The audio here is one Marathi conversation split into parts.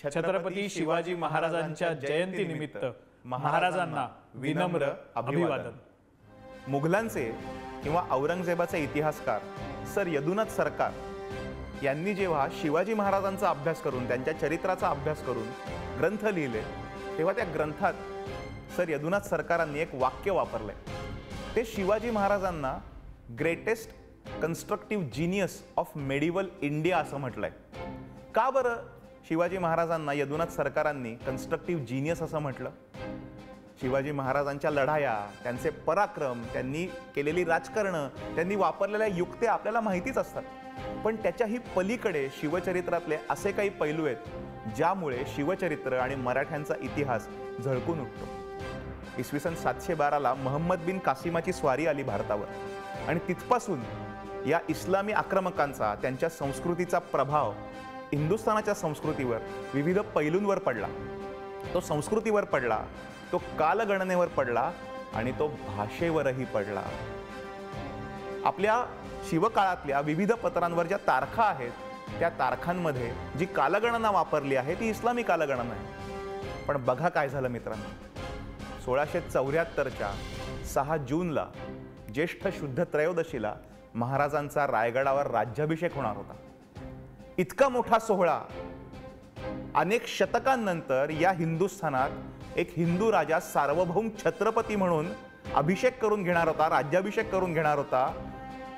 छत्रपती शिवाजी महाराजांच्या जयंतीनिमित्त महाराजांना विनम्र अभिवादन। मुघलांचे किंवा औरंगजेबाचे इतिहासकार सर यदुनाथ सरकार यांनी जेव्हा शिवाजी महाराजांचा अभ्यास करून त्यांच्या चरित्राचा अभ्यास करून ग्रंथ लिहिले तेव्हा त्या ग्रंथात सर यदुनाथ सरकारांनी एक वाक्य वापरले। ते शिवाजी महाराजांना greatest constructive genius of medieval India असं म्हटलंय। का बरं शिवाजी महाराजांना यदुनाथ सरकारांनी कन्स्ट्रक्टिव्ह जीनियस असं म्हटलं? शिवाजी महाराजांच्या लढाया, त्यांचे पराक्रम, त्यांनी केलेली राजकारण, त्यांनी वापरलेल्या युक्त्या आपल्याला माहितीच असतात, पण त्याच्याही पलीकडे शिवचरित्रातले असे काही पैलू आहेत ज्यामुळे शिवचरित्र आणि मराठ्यांचा इतिहास झळकून उठतो। इसवी सन 712ला महम्मद बिन कासिमाची स्वारी आली भारतावर आणि तिथपासून या इस्लामी आक्रमकांचा, त्यांच्या संस्कृतीचा प्रभाव हिंदुस्थानाच्या संस्कृतीवर विविध पैलूंवर पडला। तो संस्कृतीवर पडला, तो कालगणनेवर पडला आणि तो भाषेवरही पडला। आपल्या शिवकाळातल्या विविध पत्रांवर ज्या तारखा आहेत त्या तारखांमध्ये जी कालगणना वापरली आहे ती इस्लामी कालगणना आहे। पण बघा काय झालं मित्रांनो, 1674च्या 6 जूनला ज्येष्ठ शुद्ध त्रयोदशीला महाराजांचा रायगडावर राज्याभिषेक होणार होता। इतका मोठा सोहळा अनेक शतकांनंतर या हिंदुस्थानात एक हिंदू राजा सार्वभौम छत्रपती म्हणून अभिषेक करून घेणार होता, राज्याभिषेक करून घेणार होता।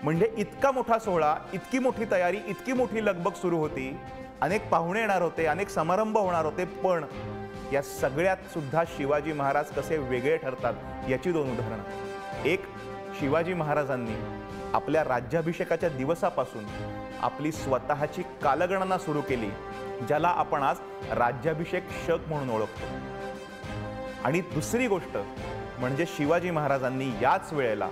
म्हणजे इतका मोठा सोहळा, इतकी मोठी तयारी, इतकी मोठी लगबग सुरू होती, अनेक पाहुणे येणार होते, अनेक समारंभ होणार होते, पण या सगळ्यात सुद्धा शिवाजी महाराज कसे वेगळे ठरतात याची 2 उदाहरणं। एक, शिवाजी महाराजांनी आपल्या राज्याभिषेकाच्या दिवसापासून आपली स्वतःची कालगणना सुरू केली, ज्याला आपण आज राज्याभिषेक शक म्हणून ओळखतो। आणि दुसरी गोष्ट म्हणजे शिवाजी महाराजांनी याच वेळेला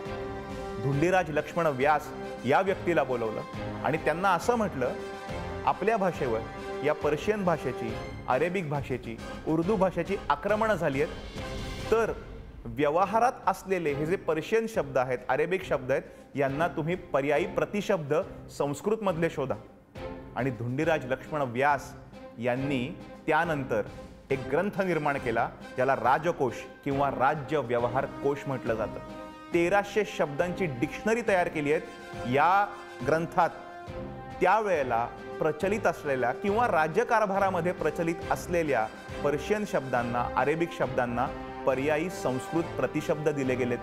धुंडीराज लक्ष्मण व्यास या व्यक्तीला बोलवलं आणि त्यांना असं म्हटलं, आपल्या भाषेवर या पर्शियन भाषेची, अरेबिक भाषेची, उर्दू भाषेची आक्रमणं झाली आहेत, तर व्यवहारात असलेले हे जे पर्शियन शब्द आहेत, अरेबिक शब्द आहेत, यांना तुम्ही पर्यायी प्रतिशब्द संस्कृत मधले शोधा। आणि धुंडीराज लक्ष्मण व्यास यांनी त्यानंतर एक ग्रंथ निर्माण केला ज्याला राजकोश किंवा राज्य व्यवहार कोश म्हटलं जातं। 1300 शब्दांची डिक्शनरी तयार केली आहे। या ग्रंथात त्यावेळेला प्रचलित असलेल्या किंवा राज्यकारभारामध्ये प्रचलित असलेल्या पर्शियन शब्दांना, अरेबिक शब्दांना पर्यायी संस्कृत प्रतिशब्द दिले गेलेत।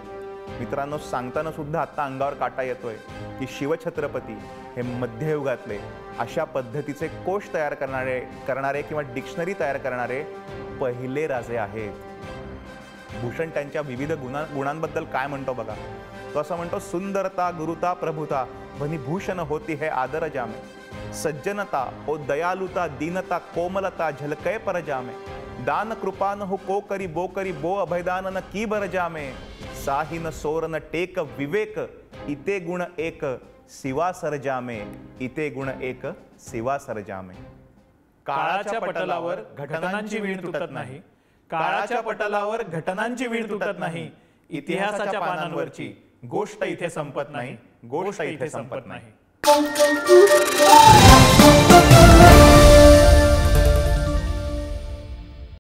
मित्रांनो, सांगताना सुद्धा आता अंगावर काटा येतोय की शिवछत्रपती हे मध्ययुगातले अशा पद्धतीचे कोश तयार करणारे किंवा डिक्शनरी तयार करणारे पहिले राजे आहेत। भूषण त्यांच्या विविध गुणांबद्दल काय म्हणतो बघा, तो असं म्हणतो, सुंदरता, गुरुता, प्रभुता भनी भूषण होती है आदर जामे, सज्जनता ओ दयालुता, दीनता, कोमलता झलकय पर जामे, दान कृपान हो को करी बो अभयदान न की बर जामे, साहिन सोरन टेक विवेक, इते गुण एक सिवा सरजामे, इते गुण एक सिवा सरजामे। काळाच्या पटलावर घटनांची वीण तुटत नाही, काळाच्या पटलावर घटनांची वीण तुटत नाही, इतिहासाच्या पानांवरची गोष्ट इथे संपत नाही, गोष्ट इथे संपत नाही।